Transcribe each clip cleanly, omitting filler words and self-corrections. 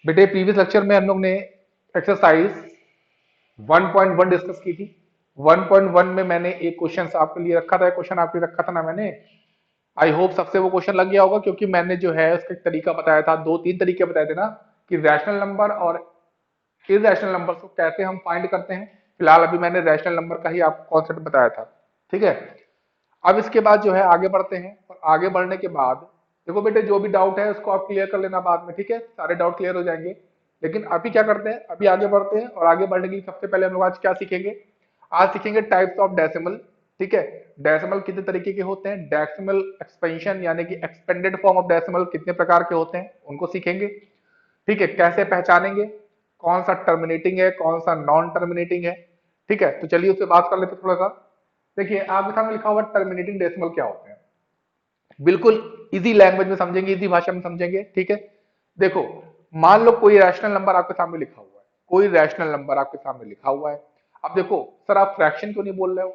बेटे previous lecture में हम लोग ने एक्सरसाइज 1.1 डिस्कस की थी। 1.1 में मैंने एक क्वेश्चन आपके लिए रखा था, क्वेश्चन आपके लिए रखा था ना मैंने। आई होप सबसे वो क्वेश्चन लग गया होगा, क्योंकि मैंने जो है उसका एक तरीका बताया था, दो तीन तरीके बताए थे ना, कि रैशनल नंबर और इररेशनल नंबर को कैसे हम फाइंड करते हैं। फिलहाल अभी मैंने रैशनल नंबर का ही आपको कॉन्सेप्ट बताया था। ठीक है, अब इसके बाद जो है आगे बढ़ते हैं, और आगे बढ़ने के बाद देखो बेटे, जो भी डाउट है उसको आप क्लियर कर लेना बाद में, ठीक है, सारे डाउट क्लियर हो जाएंगे। लेकिन अभी क्या करते हैं, अभी आगे बढ़ते हैं, और आगे बढ़ने के लिए सबसे पहले हम लोग आज क्या सीखेंगे, आज सीखेंगे टाइप्स ऑफ डेसिमल। ठीक है, डेसिमल कितने तरीके के होते हैं, डेसिमल एक्सपेंशन यानी कि एक्सपेंडेड फॉर्म ऑफ डेसिमल कितने प्रकार के होते हैं उनको सीखेंगे। ठीक है, कैसे पहचानेंगे कौन सा टर्मिनेटिंग है कौन सा नॉन टर्मिनेटिंग है। ठीक है, तो चलिए उससे बात कर लेते हैं थोड़ा सा। देखिए आपके सामने लिखा हुआ टर्मिनेटिंग डेसिमल क्या होते हैं, बिल्कुल इजी लैंग्वेज में समझेंगे, इजी भाषा में समझेंगे। ठीक है, देखो मान लो कोई रैशनल नंबर आपके सामने लिखा हुआ है, कोई रैशनल नंबर आपके सामने लिखा हुआ है। अब देखो सर आप फ्रैक्शन क्यों नहीं बोल रहे हो,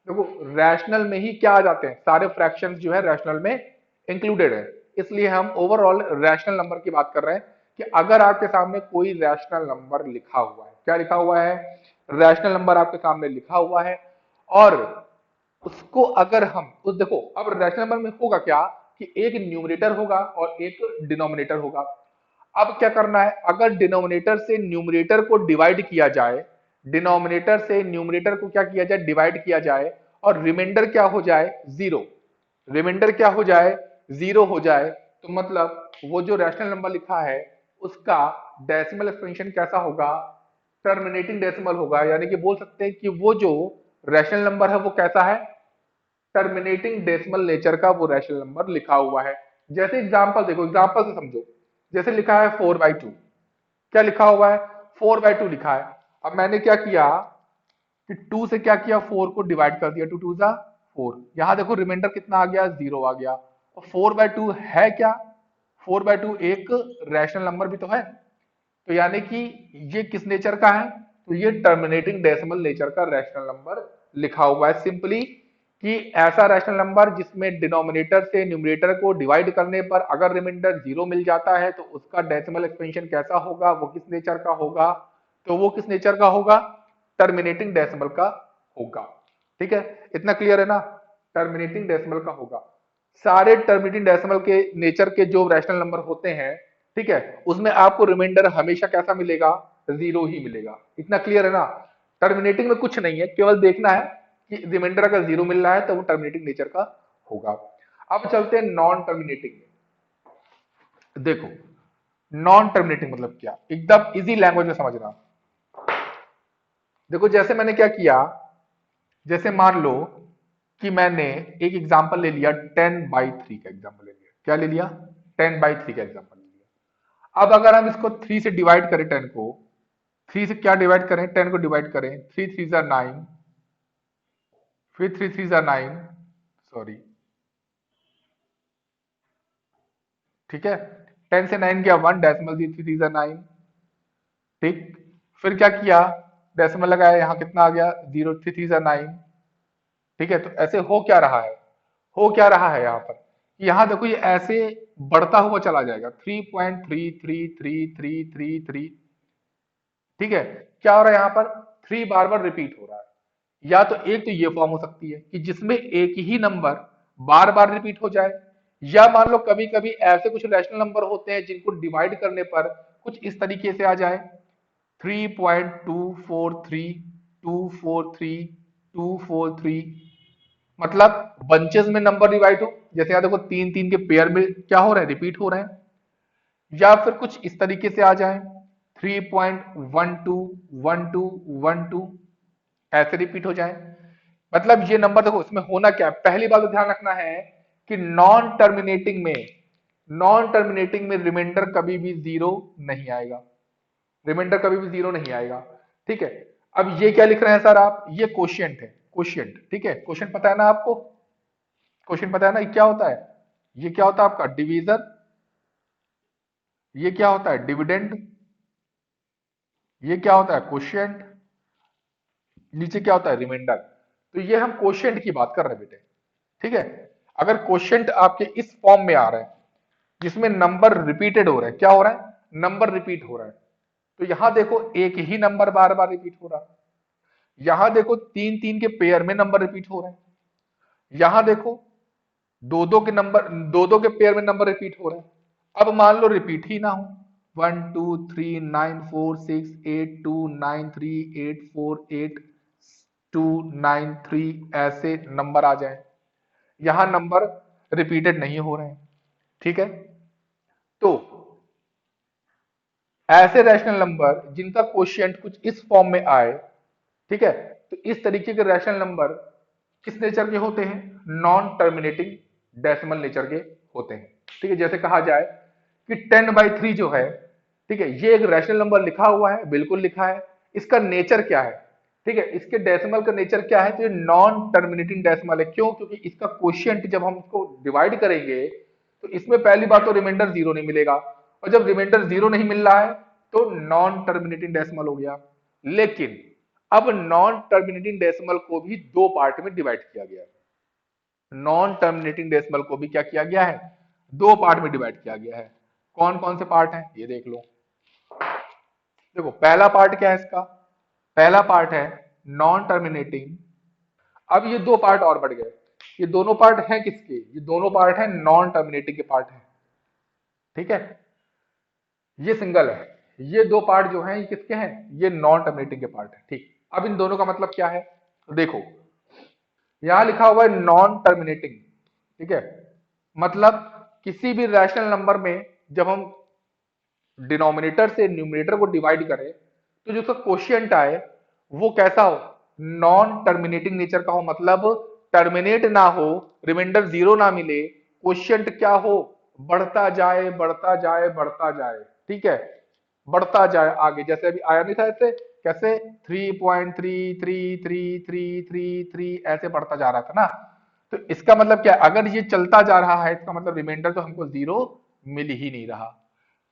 देखो रैशनल में ही क्या आ जाते हैं, सारे फ्रैक्शंस जो है रैशनल में इंक्लूडेड है। इसलिए हम ओवरऑल रैशनल नंबर की बात कर रहे हैं, कि अगर आपके सामने कोई रैशनल नंबर लिखा हुआ है, क्या लिखा हुआ है, रैशनल नंबर आपके सामने लिखा हुआ है, और उसको अगर हम उस देखो, अब रैशनल नंबर में होगा क्या, कि एक न्यूमरेटर होगा और एक डिनोमिनेटर होगा। अब क्या करना है, अगर डिनोमिनेटर से न्यूमरेटर को डिवाइड किया जाए, डिनोमिनेटर से न्यूमरेटर को क्या किया जाए, डिवाइड किया जाए, और रिमाइंडर क्या हो जाए, जीरो, रिमाइंडर क्या हो जाए, जीरो हो जाए, तो मतलब वो जो रैशनल नंबर लिखा है उसका डेसिमल एक्सपेंशन कैसा होगा, टर्मिनेटिंग डेसिमल होगा। यानी कि बोल सकते हैं कि वो जो रैशनल नंबर है वो कैसा है, टर्मिनेटिंग डेसिमल नेचर का वो रैशनल नंबर लिखा हुआ है। जैसे एग्जांपल देखो, एग्जांपल से समझो, जैसे लिखा है 4/2, क्या लिखा हुआ है, 4/2 लिखा है। अब मैंने क्या किया कि 2 से क्या किया, 4 को डिवाइड कर दिया, 2 2 जा 4, यहां देखो रिमाइंडर कितना आ गया, जीरो आ गया। और 4/2 है क्या, 4/2 एक रैशनल नंबर भी तो है, तो यानी कि ये किस नेचर का है, तो ये टर्मिनेटिंग डेसिमल नेचर का रैशनल नंबर लिखा हुआ है। सिंपली कि ऐसा रैशनल नंबर जिसमें डिनोमिनेटर से न्यूमरेटर को डिवाइड करने पर अगर रिमाइंडर जीरो मिल जाता है, तो उसका डेसिमल एक्सपेंशन कैसा होगा, वो किस नेचर का होगा, तो वो किस नेचर का होगा, टर्मिनेटिंग डेसिमल का होगा। ठीक है, इतना क्लियर है ना, टर्मिनेटिंग डेसिमल का होगा। सारे टर्मिनेटिंग डेसिमल के नेचर के जो रैशनल नंबर होते हैं, ठीक है, उसमें आपको रिमाइंडर हमेशा कैसा मिलेगा, जीरो ही मिलेगा। इतना क्लियर है ना, टर्मिनेटिंग में कुछ नहीं है, केवल देखना है कि रिमाइंडर अगर जीरो मिल रहा है तो वो टर्मिनेटिंग नेचर का होगा। अब चलते हैं नॉन टर्मिनेटिंग में। देखो नॉन टर्मिनेटिंग मतलब क्या, एकदम इजी लैंग्वेज में समझना। देखो जैसे मैंने क्या किया, जैसे मान लो कि मैंने एक एग्जांपल ले लिया, 10/3 का एग्जांपल ले लिया, क्या ले लिया, 10/3 का एग्जांपल ले लिया। अब अगर हम इसको 3 से डिवाइड करें, 10 को 3 से क्या डिवाइड करें, 10 को डिवाइड करें, 3 3 जा 9, फिर 3 3 जा 9, सॉरी, ठीक है, 10 से 9 गया 1, डेसिमल दी 3 3 जा 9, ठीक, फिर क्या किया, डेसिमल लगाया, यहाँ कितना आ गया, 0 3 3 जा 9। ठीक है, तो ऐसे हो क्या रहा है, हो क्या रहा है यहाँ पर, यहाँ देखो ये ऐसे बढ़ता हुआ चला जाएगा, 3.333333। ठीक है, क्या हो रहा है यहाँ पर, 3 बार बार रिपीट हो रहा है। या तो एक तो ये फॉर्म हो सकती है कि जिसमें एक ही नंबर बार बार रिपीट हो जाए, या मान लो कभी कभी ऐसे कुछ रैशनल नंबर होते हैं जिनको डिवाइड करने पर कुछ इस तरीके से आ जाए, 3.243 243 243, मतलब बंचेस में नंबर डिवाइड हो, जैसे यहाँ देखो तीन तीन के पेयर में क्या हो रहे हैं, रिपीट हो रहे हैं। या फिर कुछ इस तरीके से आ जाए, 3.12 12 ऐसे रिपीट हो जाए। मतलब ये नंबर देखो इसमें होना क्या है, पहली बात तो ध्यान रखना है कि नॉन टर्मिनेटिंग में रिमाइंडर कभी भी जीरो नहीं आएगा, रिमाइंडर कभी भी जीरो नहीं आएगा। ठीक है, अब ये क्या लिख रहे हैं सर आप, ये क्वोशिएंट है, क्वोशिएंट। ठीक है, क्वोशिएंट पता है ना आपको, क्वोशिएंट पता है ना, ये क्या होता है, ये क्या होता है आपका डिवीजन, ये क्या होता है डिविडेंड, ये क्या होता है क्वोशिएंट, नीचे क्या होता है रिमाइंडर। तो ये हम क्वोशिएंट की बात कर रहे हैं बेटे। ठीक है, अगर क्वोशिएंट आपके इस फॉर्म में आ रहे हैं जिसमें नंबर रिपीटेड हो रहे हैं, क्या हो रहा है, नंबर रिपीट हो रहा है। तो यहां देखो एक ही नंबर बार बार रिपीट हो रहा है, यहां देखो तीन तीन के पेयर में नंबर रिपीट हो रहे हैं, यहां देखो दो दो के पेयर में नंबर रिपीट हो रहे हैं। अब मान लो रिपीट ही ना हो, 1 2 3 9 4 6 8 2 9 3 8 4 8 2 9 3 ऐसे नंबर आ जाए, यहां नंबर रिपीटेड नहीं हो रहे हैं। ठीक है, तो ऐसे रैशनल नंबर जिनका कोशिएंट कुछ इस फॉर्म में आए, ठीक है, तो इस तरीके के रैशनल नंबर किस नेचर के होते हैं? नॉन टर्मिनेटिंग डेसिमल नेचर के होते हैं। ठीक है, जैसे कहा जाए कि 10/3 जो है, ठीक है, ये एक रैशनल नंबर लिखा हुआ है, बिल्कुल लिखा है, इसका नेचर क्या है? ठीक है, इसके डेसिमल का नेचर क्या है? तो ये नॉन टर्मिनेटिंग डेसिमल है। क्यों? क्योंकि इसका कोशिएंट जब हम इसको डिवाइड करेंगे तो इसमें पहली बात तो रिमाइंडर जीरो नहीं मिलेगा, और जब रिमाइंडर जीरो नहीं मिल रहा है तो नॉन टर्मिनेटिंग डेसिमल हो गया। लेकिन अब नॉन टर्मिनेटिंग डेसिमल को भी दो पार्ट में डिवाइड किया गया है। नॉन टर्मिनेटिंग डेसिमल को भी क्या किया गया है? दो पार्ट में डिवाइड किया गया है। कौन कौन से पार्ट हैं ये देख लो। देखो पहला पार्ट क्या है इसका? पहला पार्ट है नॉन टर्मिनेटिंग। अब ये दो पार्ट और बढ़ गए, ये दोनों पार्ट हैं किसके? ये दोनों पार्ट हैं नॉन टर्मिनेटिंग के पार्ट हैं। ठीक है, ये सिंगल है, ये दो पार्ट जो हैं ये किसके हैं? ये नॉन टर्मिनेटिंग के पार्ट है। ठीक, अब इन दोनों का मतलब क्या है? तो देखो यहां लिखा हुआ है नॉन टर्मिनेटिंग, ठीक है, मतलब किसी भी रैशनल नंबर में जब हम डिनोमिनेटर से न्यूमरेटर को डिवाइड करें तो जो उसका कोशिएंट आए वो कैसा हो? नॉन टर्मिनेटिंग नेचर का हो, मतलब टर्मिनेट ना हो, रिमाइंडर जीरो ना मिले, कोशिएंट क्या हो? बढ़ता जाए बढ़ता जाए बढ़ता जाए। ठीक है, बढ़ता जाए आगे, जैसे अभी आया नहीं था ऐसे, कैसे 3.333333 ऐसे बढ़ता जा रहा था ना। तो इसका मतलब क्या? अगर ये चलता जा रहा है इसका मतलब रिमाइंडर तो हमको जीरो मिल ही नहीं रहा।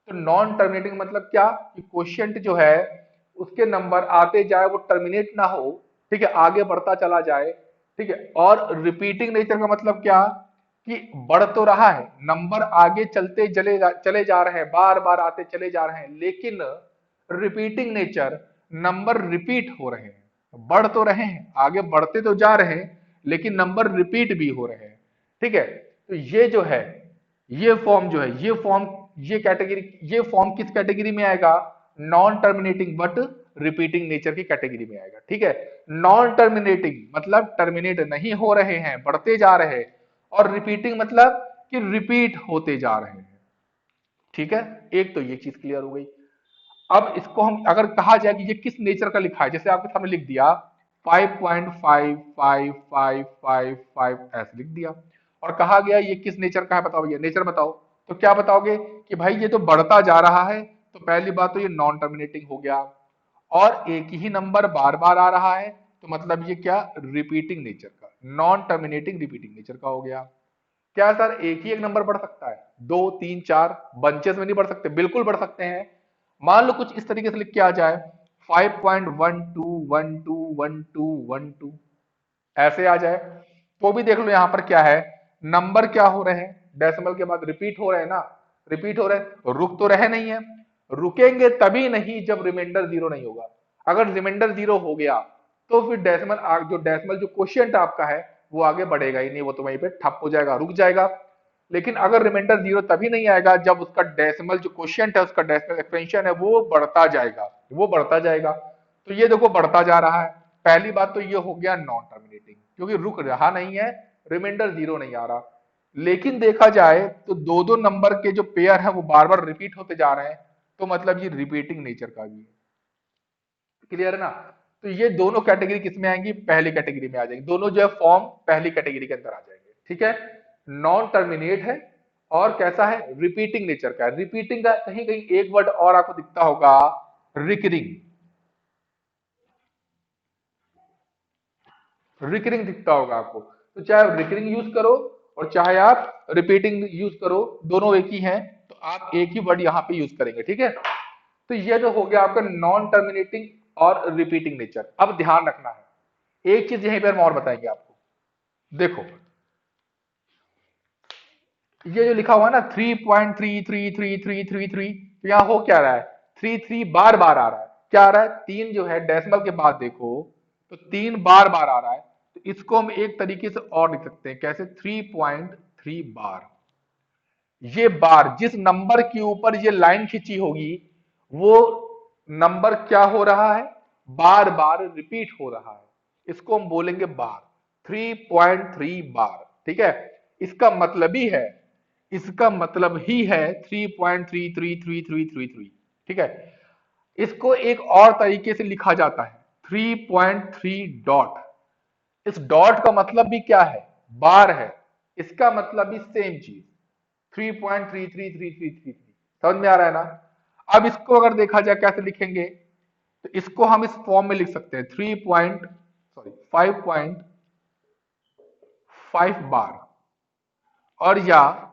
तो नॉन टर्मिनेटिंग मतलब क्या? कि कोशिएंट जो है उसके नंबर आते जाए, वो टर्मिनेट ना हो, ठीक है, आगे बढ़ता चला जाए। ठीक है, और रिपीटिंग नेचर का मतलब क्या? कि बढ़ तो रहा है, नंबर आगे चले जा रहे हैं, बार बार आते चले जा रहे हैं, लेकिन रिपीटिंग नेचर, नंबर रिपीट हो रहे हैं। बढ़ तो रहे हैं, आगे बढ़ते तो जा रहे हैं, लेकिन नंबर रिपीट भी हो रहे हैं। ठीक है, तो ये जो है, ये फॉर्म जो है, ये कैटेगरी, ये फॉर्म किस कैटेगरी में आएगा? Non terminating but repeating nature की कैटेगरी में आएगा। ठीक है, नॉन टर्मिनेटिंग मतलब टर्मिनेट नहीं हो रहे हैं, बढ़ते जा रहे हैं, और रिपीटिंग मतलब कि रिपीट होते जा रहे हैं। ठीक है, एक तो ये चीज क्लियर हो गई। अब इसको हम अगर कहा जाए कि ये किस नेचर का लिखा है, जैसे आपके सामने लिख दिया 5.5555 ऐसे लिख दिया, और कहा गया ये किस नेचर का है, बताओ भैया नेचर बताओ। तो क्या बताओगे कि भाई ये तो बढ़ता जा रहा है, तो पहली बात तो ये नॉन टर्मिनेटिंग हो गया, और एक ही नंबर बार बार आ रहा है, तो मतलब ये क्या? रिपीटिंग नेचर का, नॉन टर्मिनेटिंग रिपीटिंग नेचर का हो गया। क्या सर एक ही एक नंबर बढ़ सकता है? दो तीन चार बंचेस में नहीं बढ़ सकते? बिल्कुल बढ़ सकते हैं। मान लो कुछ इस तरीके से लिख के आ जाए 5.121212 ऐसे आ जाए, तो भी देख लो यहां पर क्या है, नंबर क्या हो रहे हैं? डेसिमल के बाद रिपीट हो रहे हैं ना, रिपीट हो रहे हैं, तो रुक तो रहे नहीं है। रुकेंगे तभी नहीं जब रिमाइंडर जीरो नहीं होगा। अगर रिमाइंडर जीरो हो गया तो फिर डेसिमल जो क्वोशिएंट आपका है वो आगे बढ़ेगा ही नहीं, वो तो वहीं पे ठप हो जाएगा, रुक जाएगा। लेकिन अगर रिमाइंडर जीरो तभी नहीं आएगा जब उसका डेसिमल जो क्वोशिएंट है, उसका डेसिमल एक्सपेंशन है, वो बढ़ता जाएगा, वो बढ़ता जाएगा। तो ये देखो बढ़ता जा रहा है, पहली बात तो ये हो गया नॉन टर्मिनेटिंग, क्योंकि रुक रहा नहीं है, रिमाइंडर जीरो नहीं आ रहा। लेकिन देखा जाए तो दो दो नंबर के जो पेयर है वो बार बार रिपीट होते जा रहे हैं, तो मतलब ये रिपीटिंग नेचर का भी है। क्लियर है ना? तो ये दोनों कैटेगरी किस में आएंगी? पहली कैटेगरी में आ जाएंगे, दोनों जो है फॉर्म पहली कैटेगरी के अंदर आ जाएंगे। ठीक है, नॉन टर्मिनेट है और कैसा है? रिपीटिंग नेचर का है। रिपीटिंग का कहीं कहीं एक वर्ड और आपको दिखता होगा, रिकरिंग, रिकरिंग दिखता होगा आपको। तो चाहे आप रिकरिंग यूज करो और चाहे आप रिपीटिंग यूज करो, दोनों एक ही हैं, तो आप एक ही वर्ड यहां पे यूज करेंगे। ठीक है, तो ये जो हो गया आपका नॉन टर्मिनेटिंग और रिपीटिंग नेचर। अब ध्यान रखना है एक चीज, यहीं पर हम और बताएंगे आपको। देखो ये जो लिखा हुआ है ना 3.33333, तो यहाँ हो क्या रहा है, 3 3 बार बार आ रहा है, क्या आ रहा है, 3 जो है डेसिमल के बाद देखो तो 3 बार बार आ रहा है। तो इसको हम एक तरीके से और लिख सकते हैं, कैसे, 3.3 बार। ये बार जिस नंबर के ऊपर ये लाइन खींची होगी वो नंबर क्या हो रहा है, बार बार रिपीट हो रहा है, इसको हम बोलेंगे बार, 3.3 बार। ठीक है, इसका मतलब ही है, इसका मतलब ही है 3.333333। ठीक है, इसको एक और तरीके से लिखा जाता है 3.3 डॉट। इस डॉट का मतलब भी क्या है, बार है, इसका मतलब भी सेम चीज, 3.333333। समझ में आ रहा है ना। अब इसको अगर देखा जाए कैसे लिखेंगे, तो इसको हम इस फॉर्म में लिख सकते हैं, 5.5 बार और या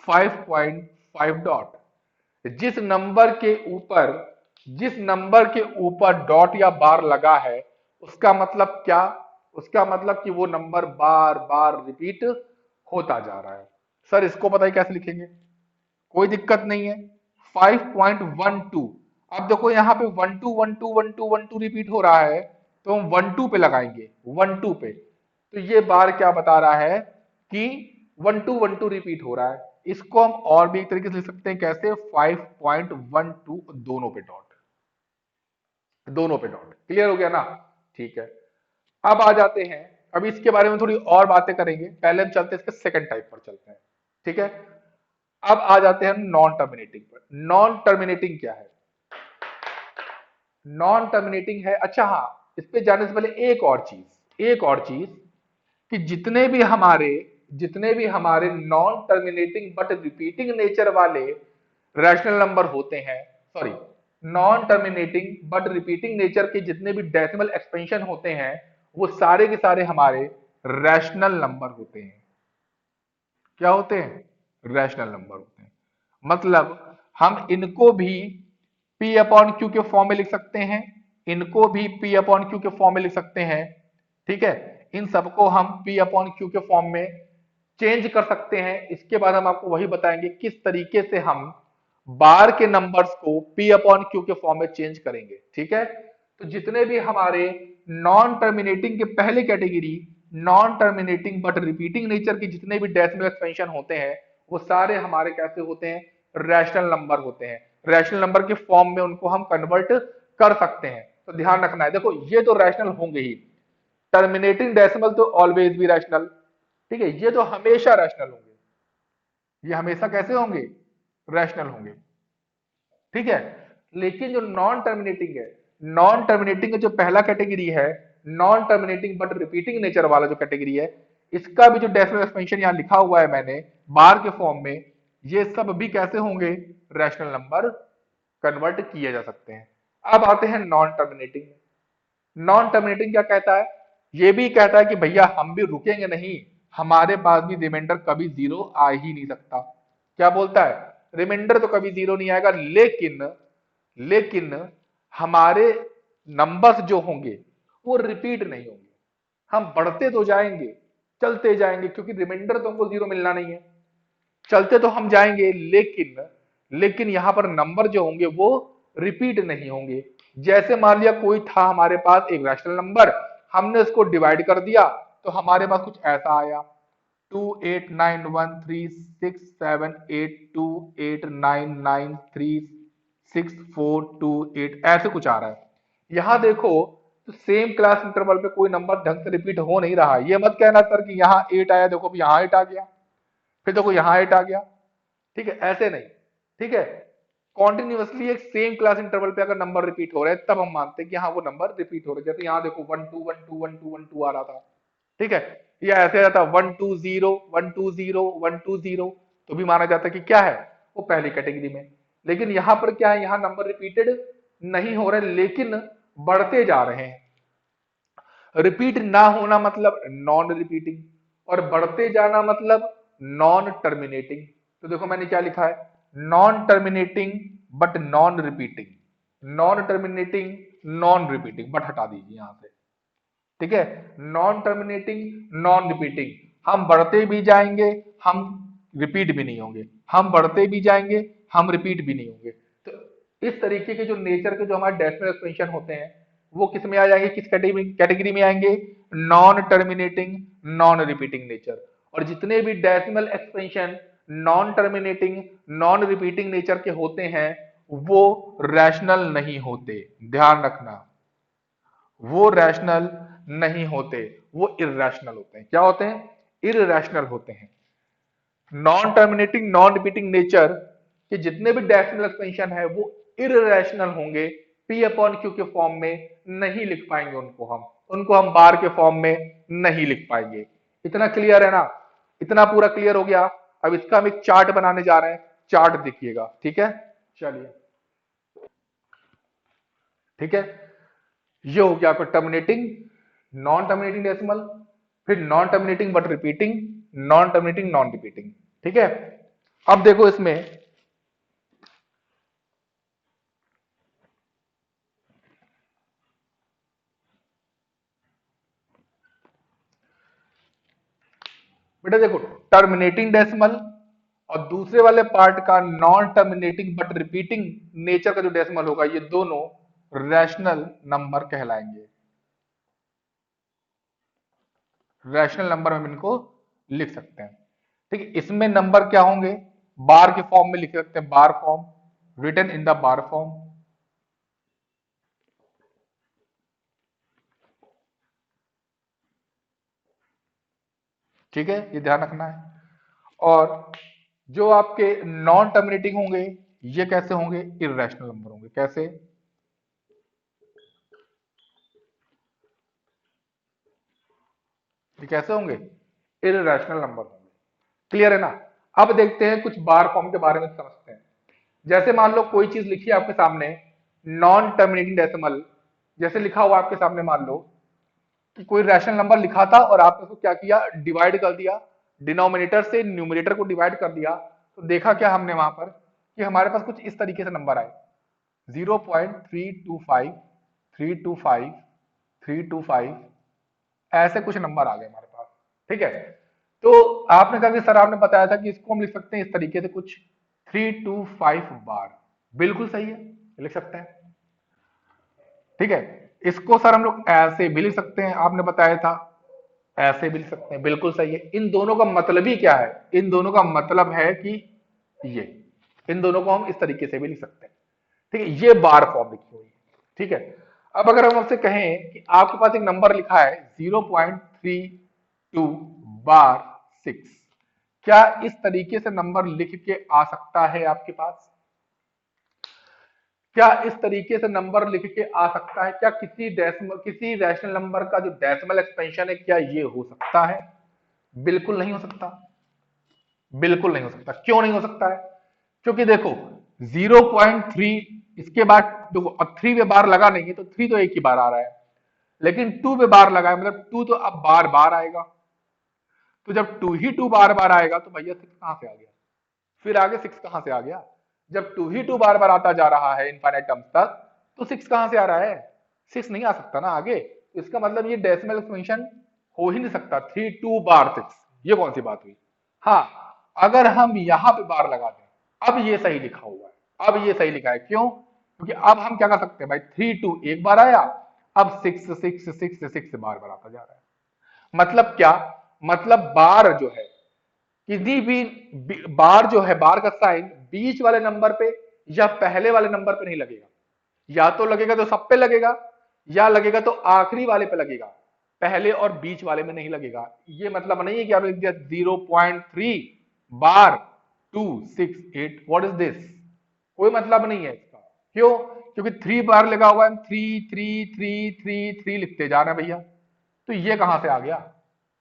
5.5 डॉट। जिस नंबर के ऊपर, जिस नंबर के ऊपर डॉट या बार लगा है उसका मतलब क्या, उसका मतलब कि वो नंबर बार बार रिपीट होता जा रहा है। सर इसको पता है कैसे लिखेंगे, कोई दिक्कत नहीं है, 5.12। अब देखो यहाँ पे 12 12 12 12 रिपीट हो रहा है, तो हम 12 पे लगाएंगे, 12 पे, तो ये बार क्या बता रहा है कि 12 रिपीट हो रहा है। इसको हम और भी एक तरीके से लिख सकते हैं, कैसे, 5.12, दोनों पे डॉट, दोनों पे डॉट। क्लियर हो गया ना। ठीक है, अब आ जाते हैं, अब इसके बारे में थोड़ी और बातें करेंगे, पहले हम चलते हैं इसके सेकंड टाइप पर चलते हैं। ठीक है, अब आ जाते हैं नॉन टर्मिनेटिंग पर। नॉन टर्मिनेटिंग क्या है, नॉन टर्मिनेटिंग है, अच्छा हाँ, इस पे जाने से पहले एक और चीज, एक और चीज, कि जितने भी हमारे non terminating but repeating nature वाले रैशनल नंबर होते हैं, sorry, non terminating but repeating nature के जितने भी डेसिमल एक्सपेंशन होते हैं वो सारे के सारे हमारे रैशनल नंबर होते हैं। क्या होते हैं, रैशनल नंबर होते हैं। मतलब हम इनको भी P अपॉन क्यू के फॉर्म में लिख सकते हैं, इनको भी P अपॉन क्यू के फॉर्म में लिख सकते हैं। ठीक है, इन सबको हम P अपॉन क्यू के फॉर्म में चेंज कर सकते हैं। इसके बाद हम आपको वही बताएंगे किस तरीके से हम बार के नंबर्स को P अपॉन क्यू के फॉर्म में चेंज करेंगे। ठीक है, तो जितने भी हमारे नॉन टर्मिनेटिंग के पहले category, non terminating but repeating nature के जितने भी डेसिमल एक्सपेंशन होते हैं वो सारे हमारे कैसे होते हैं, रैशनल नंबर होते हैं। रैशनल नंबर के फॉर्म में उनको हम कन्वर्ट कर सकते हैं। तो ध्यान रखना है, देखो ये तो रैशनल होंगे ही, टर्मिनेटिंग डेसिमल तो ऑलवेज भी रैशनल। ठीक है, ये तो हमेशा रैशनल होंगे, ये हमेशा कैसे होंगे, रैशनल होंगे। ठीक है, लेकिन जो नॉन टर्मिनेटिंग है, नॉन टर्मिनेटिंग जो पहला कैटेगरी है, non terminating but repeating nature वाला जो कैटेगरी है, इसका भी जो डेसिमल एक्सपेंशन यहां लिखा हुआ है मैंने बार के फॉर्म में, ये सब भी कैसे होंगे, रैशनल नंबर कन्वर्ट किए जा सकते हैं। अब आते हैं नॉन टर्मिनेटिंग। नॉन टर्मिनेटिंग क्या कहता है, ये भी कहता है कि भैया हम भी रुकेंगे नहीं, हमारे पास भी रिमाइंडर कभी जीरो आ ही नहीं सकता। क्या बोलता है, रिमाइंडर तो कभी जीरो नहीं आएगा, लेकिन लेकिन हमारे नंबर्स जो होंगे वो रिपीट नहीं होंगे, हम बढ़ते तो जाएंगे, चलते जाएंगे, क्योंकि रिमाइंडर तो हमको जीरो मिलना नहीं है, चलते तो हम जाएंगे, लेकिन यहां पर नंबर जो होंगे वो रिपीट नहीं होंगे। जैसे मान लिया कोई था हमारे पास एक रैशनल नंबर, हमने उसको डिवाइड कर दिया तो हमारे पास कुछ ऐसा आया, 289136788289936428, ऐसे कुछ आ रहा है। यहां देखो तो सेम क्लास इंटरवल पे कोई नंबर ढंग से रिपीट हो नहीं रहा। ये मत कहना सर कि यहाँ 8 आया, देखो यहाँ 8 आ गया, फिर देखो यहाँ 8 आ गया। ठीक है, ऐसे नहीं। ठीक है, कॉन्टिन्यूअसली एक सेम क्लास इंटरवल पे अगर नंबर रिपीट हो रहे हैं तब हम मानते हैं कि हाँ वो नंबर रिपीट हो रहे हैं। जैसे यहाँ देखो 12 12 12 12 आ रहा था। ठीक है, या ऐसे रहता 120 120 120, तो भी माना जाता है कि क्या है, वो पहली कैटेगरी में। लेकिन यहां पर क्या है, यहाँ नंबर रिपीटेड नहीं हो रहे लेकिन बढ़ते जा रहे हैं। रिपीट ना होना मतलब नॉन रिपीटिंग, और बढ़ते जाना मतलब नॉन टर्मिनेटिंग। तो देखो मैंने क्या लिखा है, non terminating but non repeating, non terminating non repeating, but हटा दीजिए यहां से। ठीक है, नॉन टर्मिनेटिंग नॉन रिपीटिंग, हम बढ़ते भी जाएंगे, हम रिपीट भी नहीं होंगे, हम बढ़ते भी जाएंगे, हम रिपीट भी नहीं होंगे। तो इस तरीके के जो नेचर के जो हमारे डेसिमल एक्सपेंशन होते हैं वो किस में आ जाएंगे, किस कैटेगरी में आएंगे, non terminating non repeating nature. और जितने भी decimal expansion non terminating non repeating nature के होते हैं वो रैशनल नहीं होते, ध्यान रखना, वो रैशनल नहीं होते, वो इर्रेशनल होते हैं। क्या होते हैं, इर्रेशनल होते हैं। Non terminating non repeating nature के जितने भी डेसिमल एक्सपेंशन है वो इररेशनल होंगे, पी अपॉन क्यू के फॉर्म में नहीं लिख पाएंगे उनको हम बार के फॉर्म में नहीं लिख पाएंगे। इतना क्लियर है ना, इतना पूरा क्लियर हो गया। अब इसका हम एक चार्ट बनाने जा रहे हैं, चार्ट देखिएगा, ठीक है, चलिए, ठीक है। ये हो गया आपका टर्मिनेटिंग नॉन टर्मिनेटिंग डेसिमल, फिर non terminating but repeating, non terminating non repeating, ठीक है। अब देखो इसमें बेटा देखो, टर्मिनेटिंग डेसिमल और दूसरे वाले पार्ट का non terminating but repeating nature का जो डेसिमल होगा ये दोनों रैशनल नंबर कहलाएंगे। रैशनल नंबर हम इनको लिख सकते हैं, ठीक है। इसमें नंबर क्या होंगे, बार के फॉर्म में लिख सकते हैं, bar form, written in the bar form, ठीक है, ये ध्यान रखना है। और जो आपके नॉन टर्मिनेटिंग होंगे ये कैसे होंगे, इर्रेशनल नंबर होंगे। कैसे, ये कैसे होंगे, इर्रेशनल नंबर होंगे। क्लियर है ना। अब देखते हैं कुछ बार फॉर्म के बारे में समझते हैं। जैसे मान लो कोई चीज लिखी है आपके सामने नॉन टर्मिनेटिंग डेसिमल, जैसे लिखा हुआ आपके सामने, मान लो कि कोई रैशनल नंबर लिखा था और आपने उसको क्या किया, डिवाइड कर दिया, डिनोमिनेटर से न्यूमरेटर को डिवाइड कर दिया, तो देखा क्या हमने वहां पर कि हमारे पास कुछ इस तरीके से नंबर आए, 0.325, 325, 325, ऐसे कुछ नंबर आ गए हमारे पास, ठीक है। तो आपने कहा कि सर आपने बताया था कि इसको हम लिख सकते हैं इस तरीके से कुछ, 325 बार, बिल्कुल सही है, लिख सकते हैं, ठीक है। इसको सर हम लोग ऐसे भी लिख सकते हैं, आपने बताया था, ऐसे भी लिख सकते हैं, बिल्कुल सही है। इन दोनों का मतलब ही क्या है, इन दोनों का मतलब है कि ये, इन दोनों को हम इस तरीके से भी लिख सकते हैं, ठीक है। ये बार फॉर्म लिखी हुई है, ठीक है। अब अगर हम आपसे कहें कि आपके पास एक नंबर लिखा है 0.32 बार 6, क्या इस तरीके से नंबर लिख के आ सकता है आपके पास, क्या इस तरीके से नंबर लिख के आ सकता है, क्या किसी डेसिमल, किसी रैशनल नंबर का जो डेसिमल एक्सपेंशन है क्या ये हो सकता है, बिल्कुल नहीं हो सकता, बिल्कुल नहीं हो सकता। क्यों नहीं हो सकता है, क्योंकि देखो 0.3, इसके बाद देखो अब 3 पे बार लगा नहीं है तो 3 तो एक ही बार आ रहा है, लेकिन 2 पे बार लगा है मतलब 2 तो अब बार बार आएगा, तो जब 2 ही 2 बार बार आएगा तो भैया 6 कहां से आ गया, फिर आगे 6 कहां से आ गया, जब 2 ही 2 बार बार आता जा रहा है इनफाइनाइट टर्म्स तक तो 6 कहां से आ रहा है, 6 नहीं आ सकता ना आगे, तो इसका मतलब ये डेसिमल एक्सपेंशन हो ही नहीं सकता 3 2 बार 6, ये कौन सी बात हुई। हाँ, अगर हम यहां पे बार लगा दें, अब ये सही लिखा हुआ है, अब ये सही लिखा है, क्यों, क्योंकि अब हम क्या कर सकते हैं भाई, 3 2 एक बार आया, अब 6 6 6 6 बार बार आता जा रहा है, मतलब क्या, मतलब बार जो है, किसी भी बार जो है, बार का साइन बीच वाले नंबर पे या पहले वाले नंबर पे नहीं लगेगा, या तो लगेगा तो सब पे लगेगा, या लगेगा तो आखिरी वाले पे लगेगा, पहले और बीच वाले में नहीं लगेगा। ये मतलब नहीं है कि आपने लिख दिया 0.3 बार 268, व्हाट इज दिस, कोई मतलब नहीं है इसका, क्यों, क्योंकि 3 बार लगा हुआ है, 3 लिखते जा रहे हैं भैया, तो ये कहां से आ गया,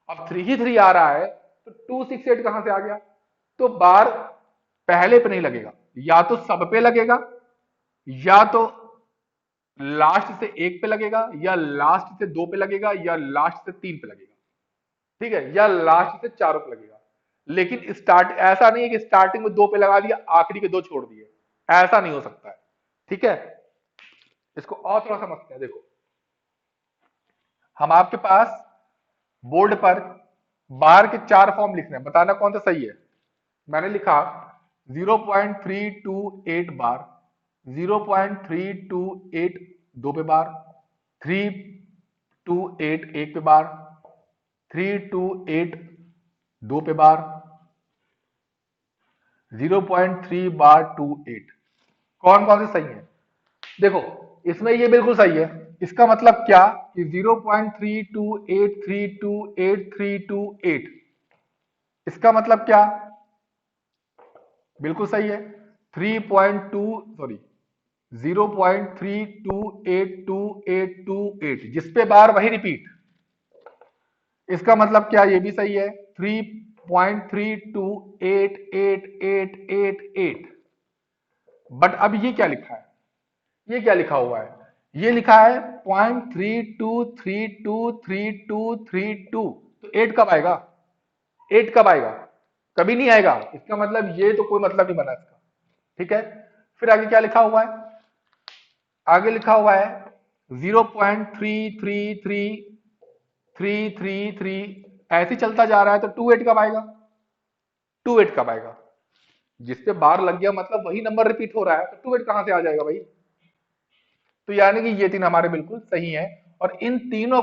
अब 3 ही 3 आ रहा है तो 268 कहां से आ गया, तो बार पहले पे नहीं लगेगा, या तो सब पे लगेगा, या तो लास्ट से एक पे लगेगा, या लास्ट से दो पे लगेगा, या लास्ट से तीन पे लगेगा, ठीक है, या लास्ट से चारों पे लगेगा। लेकिन स्टार्ट ऐसा नहीं है कि स्टार्टिंग में दो पे लगा दिया आखिरी के दो छोड़ दिए, ऐसा नहीं हो सकता है, ठीक है। इसको और थोड़ा समझते हैं, देखो हम आपके पास बोर्ड पर बार के 4 फॉर्म लिख रहे हैं, बताना कौन सा सही है। मैंने लिखा 0.328 बार, 0.328 दो पे बार, 328 एक पे बार, 328 दो पे बार, 0.3 बार 28। कौन कौन से सही है? देखो, इसमें ये बिल्कुल सही है। इसका मतलब क्या कि 0.328328328, इसका मतलब क्या? बिल्कुल सही है। 3.2 सॉरी 0.3282828, जिसपे बार वही रिपीट, इसका मतलब क्या? ये भी सही है। 3.328888। बट अब ये क्या लिखा है? ये क्या लिखा हुआ है? ये लिखा है 0.32323232। तो 8 कब आएगा? 8 कब आएगा? कभी नहीं आएगा। इसका मतलब ये तो कोई मतलब नहीं बना इसका। ठीक है, फिर आगे क्या लिखा हुआ है? आगे लिखा हुआ है 0.33333, ऐसे चलता जा रहा है। तो 28 कब आएगा? 28 कब आएगा? जिस पे बार लग गया मतलब वही नंबर रिपीट हो रहा है, तो 28 कहां से आ जाएगा भाई? तो यानी कि ये तीन हमारे बिल्कुल सही है। और इन तीनों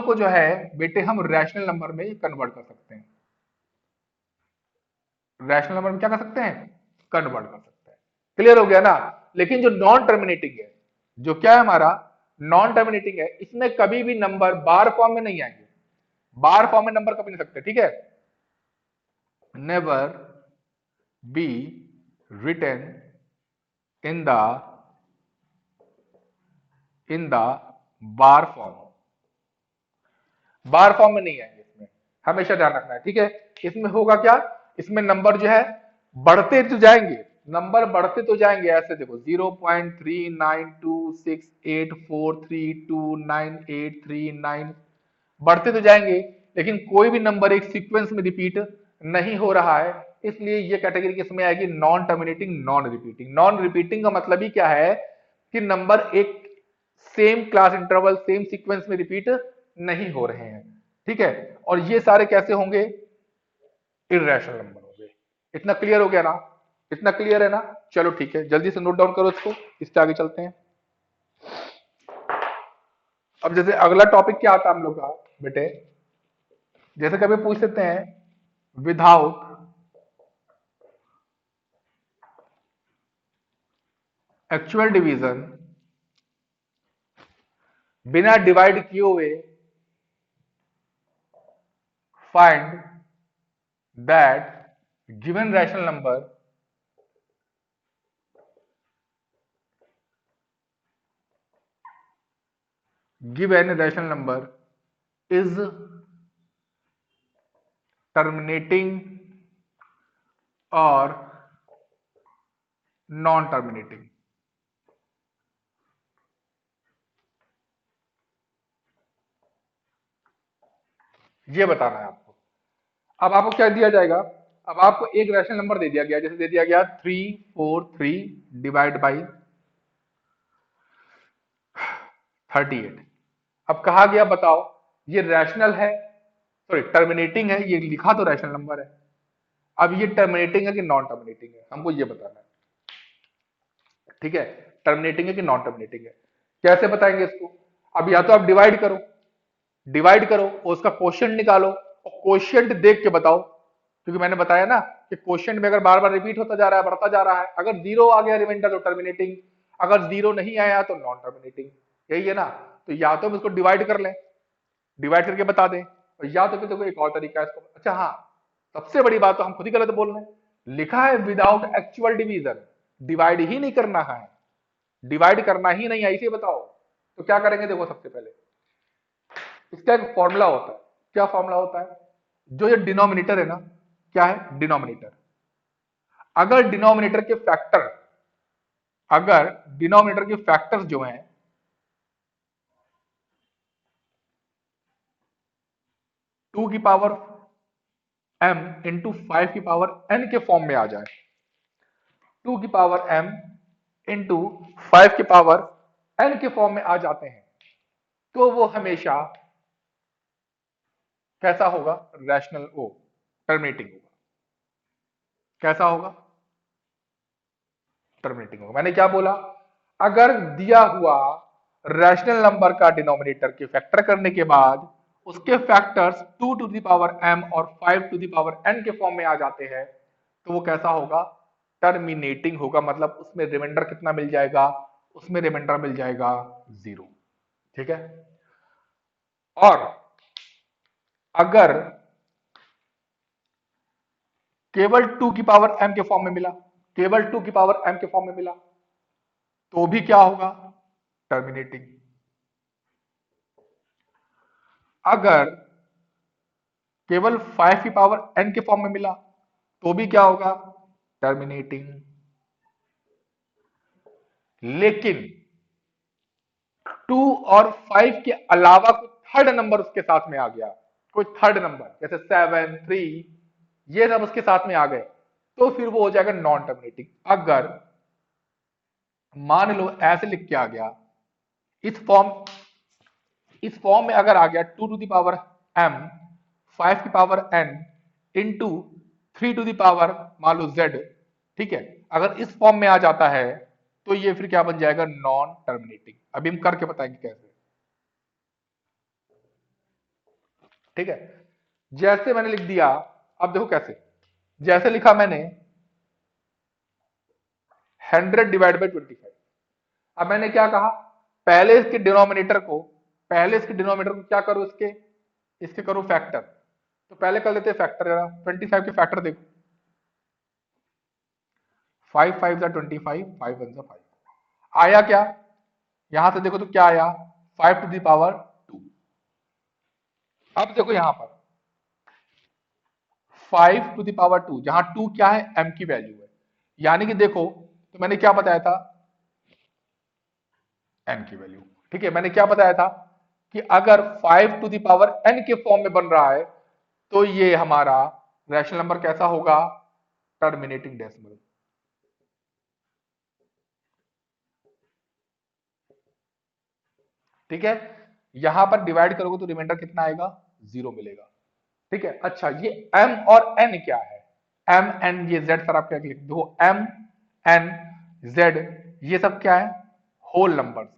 को जो है बेटे हम रैशनल नंबर में कन्वर्ट कर सकते हैं। रैशनल नंबर में क्या कर सकते हैं? कन्वर्ट कर सकते हैं। क्लियर हो गया ना? लेकिन जो नॉन टर्मिनेटिंग है, जो क्या है हमारा नॉन टर्मिनेटिंग है, इसमें कभी भी नंबर बार फॉर्म में नहीं आएंगे। बार फॉर्म में नंबर कभी नहीं सकते। ठीक है, never be written in the bar form. Bar form में नहीं आएंगे इसमें, हमेशा ध्यान रखना है। ठीक है, इसमें होगा क्या? इसमें नंबर जो है बढ़ते तो जाएंगे, नंबर बढ़ते तो जाएंगे। ऐसे देखो 0.392684329839, बढ़ते तो जाएंगे, लेकिन कोई भी नंबर एक सीक्वेंस में रिपीट नहीं हो रहा है। इसलिए ये कैटेगरी किसमें आएगी? Non terminating non repeating. Non repeating का मतलब ही क्या है कि नंबर एक same class interval same sequence में रिपीट नहीं हो रहे हैं। ठीक है, और ये सारे कैसे होंगे? इर्रेशनल नंबर होंगे। इतना क्लियर हो गया ना? इतना क्लियर है ना? चलो ठीक है, जल्दी से नोट डाउन करो इसको, इससे आगे चलते हैं। अब जैसे अगला टॉपिक क्या आता है हम लोग का बेटे, जैसे कभी पूछ सकते हैं विदाउट एक्चुअल डिवीजन, बिना डिवाइड किए हुए find that given rational number is terminating or non terminating. ये बताना है आपको। अब आपको क्या दिया जाएगा? अब आपको एक रैशनल नंबर दे दिया गया, जैसे दे दिया गया 343 डिवाइड बाई 38। अब कहा गया बताओ ये रैशनल है, सॉरी टर्मिनेटिंग है, ये लिखा तो रैशनल नंबर है। अब ये टर्मिनेटिंग है कि नॉन टर्मिनेटिंग है, हमको ये बताना है। ठीक है, टर्मिनेटिंग है कि नॉन टर्मिनेटिंग है, कैसे बताएंगे इसको? अब या तो आप डिवाइड करो और उसका क्वोशिएंट निकालो, और क्वोशिएंट देख के बताओ। क्योंकि मैंने बताया ना कि क्वोशिएंट में अगर बार बार रिपीट होता जा रहा है, बढ़ता जा रहा है, अगर जीरो आ गया रिमाइंडर तो टर्मिनेटिंग, अगर जीरो नहीं आया तो नॉन टर्मिनेटिंग। यही है ना? तो या तो हम इसको डिवाइड कर लें, डिवाइड करके बता दें, और या तो फिर देखो एक और तरीका है इसको। अच्छा हाँ, सबसे बड़ी बात तो हम खुद ही गलत बोल रहे हैं। लिखा है विदाउट एक्चुअल डिवीजन, डिवाइड ही नहीं करना है, डिवाइड करना ही नहीं है, इसे बताओ। तो क्या करेंगे? देखो सबसे पहले इसका एक फॉर्मूला होता है। क्या फॉर्मूला होता है? जो ये डिनोमिनेटर है ना, क्या है डिनोमिनेटर, अगर डिनोमिनेटर के फैक्टर, अगर डिनोमिनेटर के फैक्टर्स जो हैं 2 की पावर m इंटू 5 की पावर n के फॉर्म में आ जाए, 2 की पावर m इंटू 5 की पावर n के फॉर्म में आ जाते हैं, तो वो हमेशा कैसा होगा? रैशनल ओ टर्मिनेटिंग होगा। कैसा होगा? टर्मिनेटिंग होगा। मैंने क्या बोला, अगर दिया हुआ रैशनल नंबर का डिनोमिनेटर के फैक्टर करने के बाद उसके factors 2 to the power m और 5 टू द पावर n के फॉर्म में आ जाते हैं तो वो कैसा होगा, टर्मिनेटिंग होगा। मतलब उसमें रिमाइंडर कितना मिल जाएगा, उसमें रिमाइंडर मिल जाएगा 0। ठीक है। और अगर केवल 2 की पावर m के फॉर्म में मिला, केवल 2 की पावर m के फॉर्म में मिला तो भी क्या होगा, टर्मिनेटिंग। अगर केवल 5 की पावर n के फॉर्म में मिला तो भी क्या होगा, टर्मिनेटिंग। लेकिन 2 और 5 के अलावा कोई थर्ड नंबर उसके साथ में आ गया, कोई थर्ड नंबर जैसे 7, 3, ये सब उसके साथ में आ गए तो फिर वो हो जाएगा नॉन टर्मिनेटिंग। अगर मान लो ऐसे लिख के आ गया, इस फॉर्म इस फॉर्म में अगर आ गया 2 टू द पावर m, 5 की power n into 3 to the power मान लो z, ठीक है, अगर इस फॉर्म में आ जाता है तो ये फिर क्या बन जाएगा, नॉन टर्मिनेटिंग। अभी हम करके बताएंगे कैसे। ठीक है, जैसे मैंने लिख दिया, अब देखो कैसे, जैसे लिखा मैंने 100 डिवाइड बाई 25। अब मैंने क्या कहा, पहले इसके डिनोमिनेटर को क्या करो, इसके इसके करो फैक्टर। तो पहले कर लेते हैं फैक्टर जरा, 25 के फैक्टर देखो, 5 5 जा 25, 5 1 जा 5, आया क्या, यहां से देखो तो क्या आया, 5 टू द पावर 2। अब देखो यहां पर 5 टू द पावर 2, जहां 2 क्या है, m की वैल्यू है, यानी कि देखो, तो मैंने क्या बताया था, n की वैल्यू। ठीक है, मैंने क्या बताया था कि अगर 5 टू द पावर n के फॉर्म में बन रहा है तो ये हमारा रैशनल नंबर कैसा होगा, टर्मिनेटिंग डेसिमल। ठीक है, यहां पर डिवाइड करोगे तो रिमाइंडर कितना आएगा, 0 मिलेगा। ठीक है, अच्छा ये m और n क्या है, m n ये z, सर आप क्या लिख दो, m n z ये सब क्या है, होल नंबर,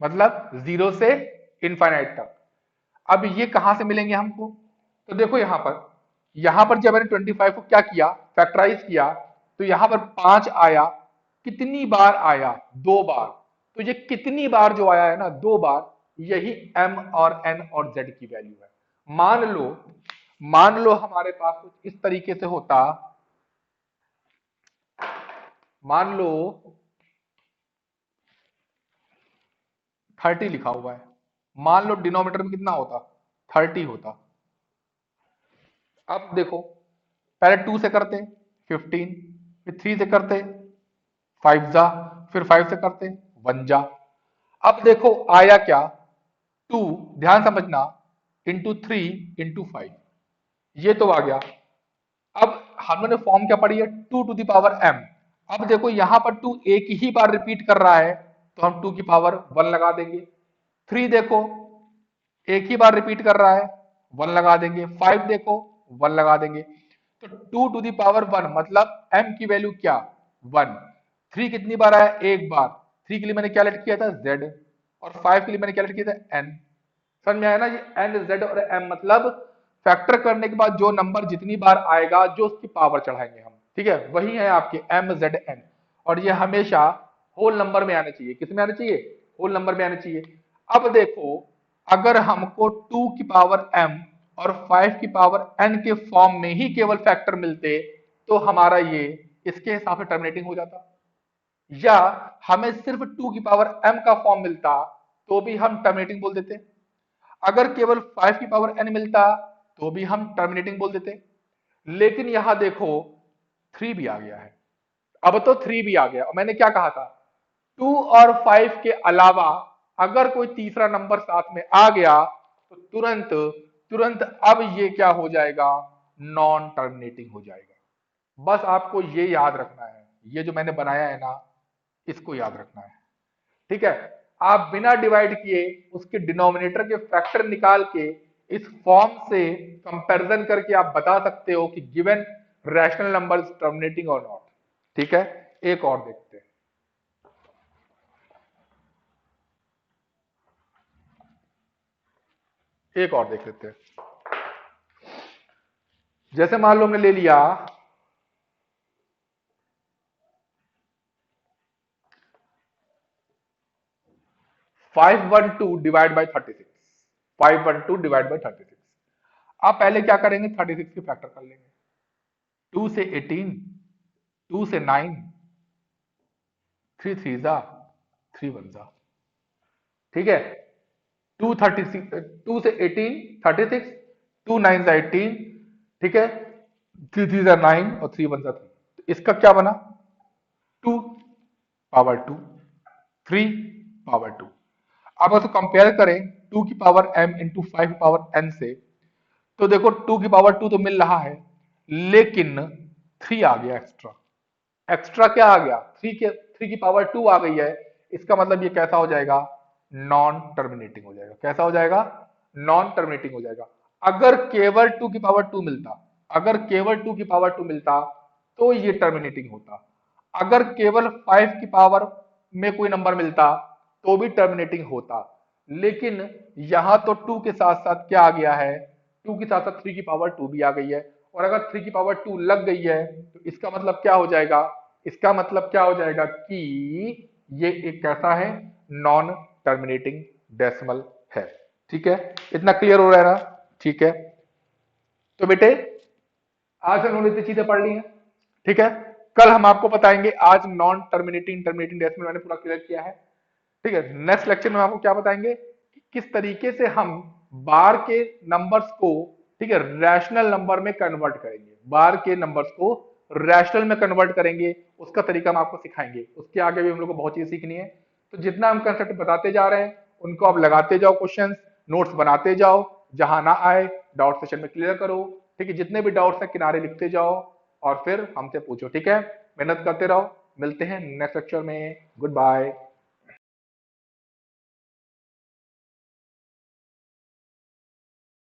मतलब 0 से इनफाइनाइट तक। अब ये कहां से मिलेंगे हमको, तो देखो यहां पर जब मैंने 25 को क्या किया, फैक्टराइज किया, तो यहां पर 5 आया, कितनी बार आया, 2 बार। तो ये कितनी बार जो आया है ना, 2 बार, यही m और n और z की वैल्यू है। मान लो हमारे पास कुछ इस तरीके से होता, मान लो 30 लिखा हुआ है, मान लो डिनोमिनेटर में कितना होता, 30 होता। अब देखो, पहले 2 से करते 15, फिर 3 से करते 5 जा, फिर 5 से करते 1 जा। अब देखो आया क्या, 2, ध्यान समझना, इंटू 3 इंटू 5, ये तो आ गया। अब हमने फॉर्म क्या पढ़ी है, 2 टू द पावर m। अब देखो यहां पर 2 एक ही बार रिपीट कर रहा है तो हम 2 की पावर 1 लगा देंगे। 3 देखो एक ही बार रिपीट कर रहा है, 1 लगा देंगे। 5 देखो 1 लगा देंगे। तो 2 टू द पावर 1 मतलब m की वैल्यू क्या, 1। 3 कितनी बार आया, एक बार, 3 के लिए मैंने क्या लेट किया था, z, और 5 के लिए मैंने क्या लेट किया था, n। समझ में आया ना, ये n, z और m मतलब फैक्टर करने के बाद जो नंबर जितनी बार आएगा, जो उसकी पावर चढ़ाएंगे हम, ठीक है, वही है आपके m, z, n। और ये हमेशा होल नंबर में आने चाहिए, किस में आने चाहिए, होल नंबर में आने चाहिए। अब देखो, अगर हमको 2 की पावर m और 5 की पावर n के फॉर्म में ही केवल फैक्टर मिलते तो हमारा ये इसके हिसाब से टर्मिनेटिंग हो जाता, या हमें सिर्फ 2 की पावर m का फॉर्म मिलता तो भी हम टर्मिनेटिंग बोल देते। अगर केवल 5 की पावर n मिलता तो भी हम टर्मिनेटिंग बोल देते। लेकिन यहां देखो 3 भी आ गया है, अब तो 3 भी आ गया, और मैंने क्या कहा था, 2 और 5 के अलावा अगर कोई तीसरा नंबर साथ में आ गया तो तुरंत तुरंत अब ये क्या हो जाएगा, नॉन टर्मिनेटिंग हो जाएगा। बस आपको ये याद रखना है, ये जो मैंने बनाया है ना, इसको याद रखना है। ठीक है, आप बिना डिवाइड किए उसके डिनोमिनेटर के फैक्टर निकाल के इस फॉर्म से कंपैरिजन करके आप बता सकते हो कि given rational number is terminating और नॉट। ठीक है, एक और देखते हैं। एक और देख लेते हैं। जैसे मान लो हमने ले लिया 512 डिवाइड बाई 36। 512 divide by 36। आप पहले क्या करेंगे, 36 की फैक्टर कर लेंगे। 2 से 18, 2 से 9, 3 3 जा, 3 1 जा। ठीक है, 236, 2 से 18 36, 2 9 जा 18। ठीक है, 3 3 जा 9 और 3 1 जा 3। तो इसका क्या बना, 2 पावर 2, 3 पावर 2। अब अगर कंपेयर करें 2 की power m into 5 power n से, तो देखो 2 की पावर 2 तो मिल रहा है, लेकिन 3 आ गया एक्स्ट्रा। एक्स्ट्रा क्या आ गया, 3 की पावर 2 आ गई है। इसका मतलब ये कैसा हो जाएगा, नॉन टर्मिनेटिंग हो जाएगा। कैसा हो जाएगा, नॉन टर्मिनेटिंग हो जाएगा। अगर केवल 2 की पावर 2 मिलता, अगर केवल 2 की पावर 2 मिलता तो ये टर्मिनेटिंग होता। अगर केवल 5 की पावर में कोई नंबर मिलता तो भी टर्मिनेटिंग होता। लेकिन यहां तो 2 के साथ साथ क्या आ गया है, 2 के साथ साथ 3 की पावर 2 भी आ गई है। और अगर 3 की पावर 2 लग गई है तो इसका मतलब क्या हो जाएगा, इसका मतलब क्या हो जाएगा कि ये एक कैसा है, नॉन टर्मिनेटिंग डेसिमल है। ठीक है, इतना क्लियर हो रहा है ना। ठीक है, तो बेटे आज हमने इतनी चीजें पढ़ ली हैं। ठीक है, कल हम आपको बताएंगे, आज नॉन टर्मिनेटिंग टर्मिनेटिंग डेसिमल मैंने पूरा क्लियर किया है। ठीक है, नेक्स्ट लेक्चर में हम आपको क्या बताएंगे कि किस तरीके से हम बार के नंबर्स को, ठीक है, रैशनल नंबर में कन्वर्ट करेंगे। बार के नंबर्स को रैशनल में कन्वर्ट करेंगे, उसका तरीका हम आपको सिखाएंगे। उसके आगे भी हम लोग को बहुत चीज सीखनी है। तो जितना हम कंसेप्ट बताते जा रहे हैं उनको आप लगाते जाओ, क्वेश्चंस नोट्स बनाते जाओ, जहां ना आए डाउट सेशन में क्लियर करो। ठीक है, जितने भी डाउट्स हैं किनारे लिखते जाओ और फिर हमसे पूछो। ठीक है, मेहनत करते रहो। मिलते हैं नेक्स्ट लेक्चर में। Good bye.